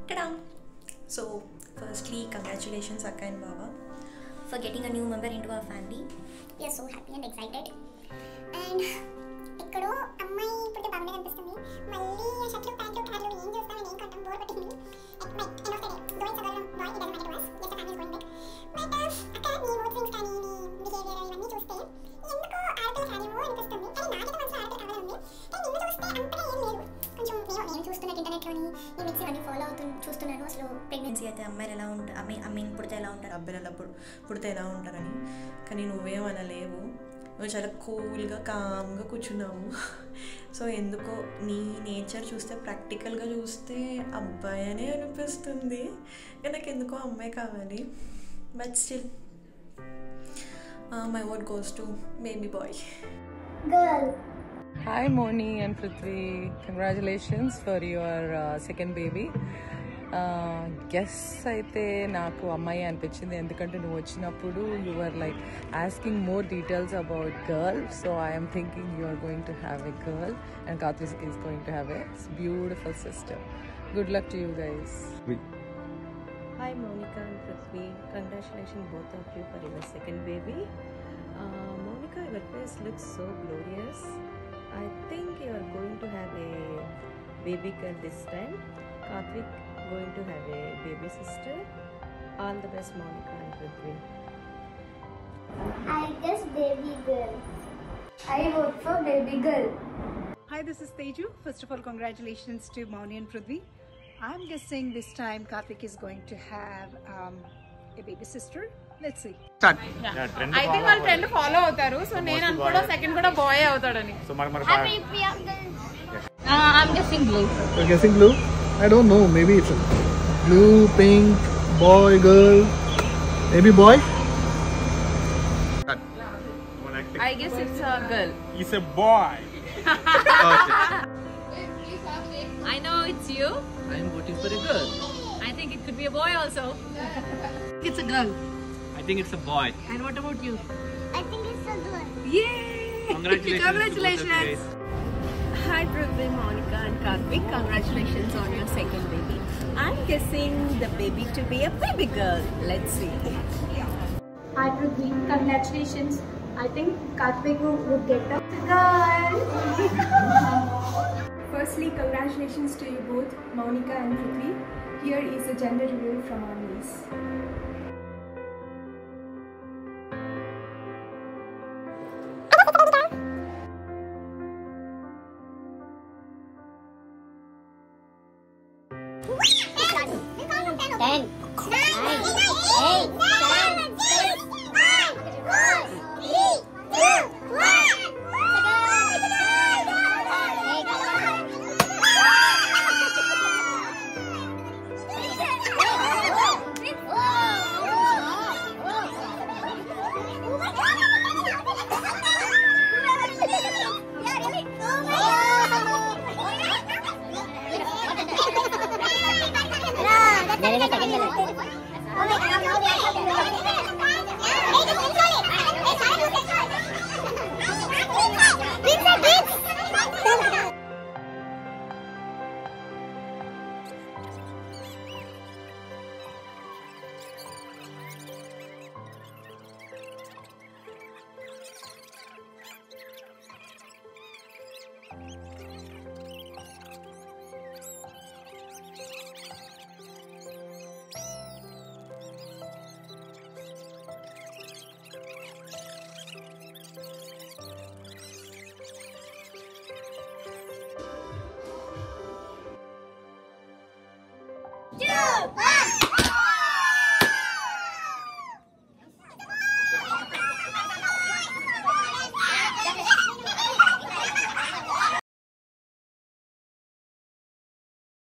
Ta-da! So, firstly, congratulations Akka and Baba for getting a new member into our family. We are so happy and excited. And ikkado అమ్మాయి పుట్టే బాగుండే అనిపిస్తుంది. మళ్ళీ షర్ట్లు ప్యాంట్లు కార్లు ఏం చూస్తామని ఏం కొంటాం బోర్ పట్టింది. At my end of the day, though it's a girl boy, it doesn't matter to us. Yes, the family is going big. But అక్క నీ మూడ్ స్వింగ్స్ కానీ నీ బిహేవియర్ ఇవన్నీ చూస్తే ఎందుకో ఆడపిల్ల ఫ్యానేమో అనిపిస్తుంది. కానీ నాకైతే మనసులో ఆడపిల్ల కావాలని. కానీ నిన్ను చూస్తే అంతగా ఏం లేదు. కొంచెం నేను చూస్తున్నట్టు ఇంటర్నెట్లోని ఈ మిక్స్ అన్ని ఫాలో అవుతూ చూస్తున్నాను. అసలు ప్రెగ్నెన్సీ అయితే అమ్మాయిలు ఎలా ఉంటారు, అమ్మాయిని పుడితే ఎలా ఉంటారు, అబ్బాయిలు ఎలా పుడితే ఎలా ఉంటారని. కానీ నువ్వేమనలేవు, నువ్వు చాలా కూల్గా కామ్గా కూర్చున్నావు. సో ఎందుకో నీ నేచర్ చూస్తే ప్రాక్టికల్గా చూస్తే అబ్బాయి అనే అనిపిస్తుంది. నాకు ఎందుకో అమ్మాయి కావాలి. But still my word goes to baby bye. Girl. Hi Moni and Prithvi, congratulations for your second baby. Guess అయితే నాకు అమ్మాయి అనిపించింది, ఎందుకంటే నువ్వు వచ్చినప్పుడు you were like asking more details about girl, so I am thinking you are going to have a girl and Karthik is going to have a beautiful sister. Good luck to you guys. Hi Monica and Prithvi, congratulations both of you for your second baby. Monica, your face looks so glorious. I think you are going to have a baby girl this time. Karthik going to have a baby sister. All the best Monica and Prithvi. I guess baby girl. I vote for baby girl. Hi, this is Teju. First of all, congratulations to Moni and Prithvi. I'm guessing this time Karthik is going to have a baby sister. Let's see. Start. I think వాళ్ళు trend follow అవుతారు. So నేను అనుకోవడం second కూడా bye అవుతాడని. So మరి I'm guessing blue. You're guessing blue? I don't know. Maybe it's a blue, pink, boy, girl. Maybe boy? I guess it's a girl. It's a boy. I know it's you. I'm voting for a girl. I think it could be a boy also. It's a girl. I think it's a boy. And what about you? I think it's a girl. Yay! Congratulations. Hi Prithvi, Monica and Karthik, congratulations on your second baby. I'm guessing the baby to be a baby girl. Let's see. Hi Prithvi, congratulations. I think Karthik would get a girl. Firstly, congratulations to you both, Monica and Prithvi. Here is a gender reveal from our niece. Ten, nine, eight,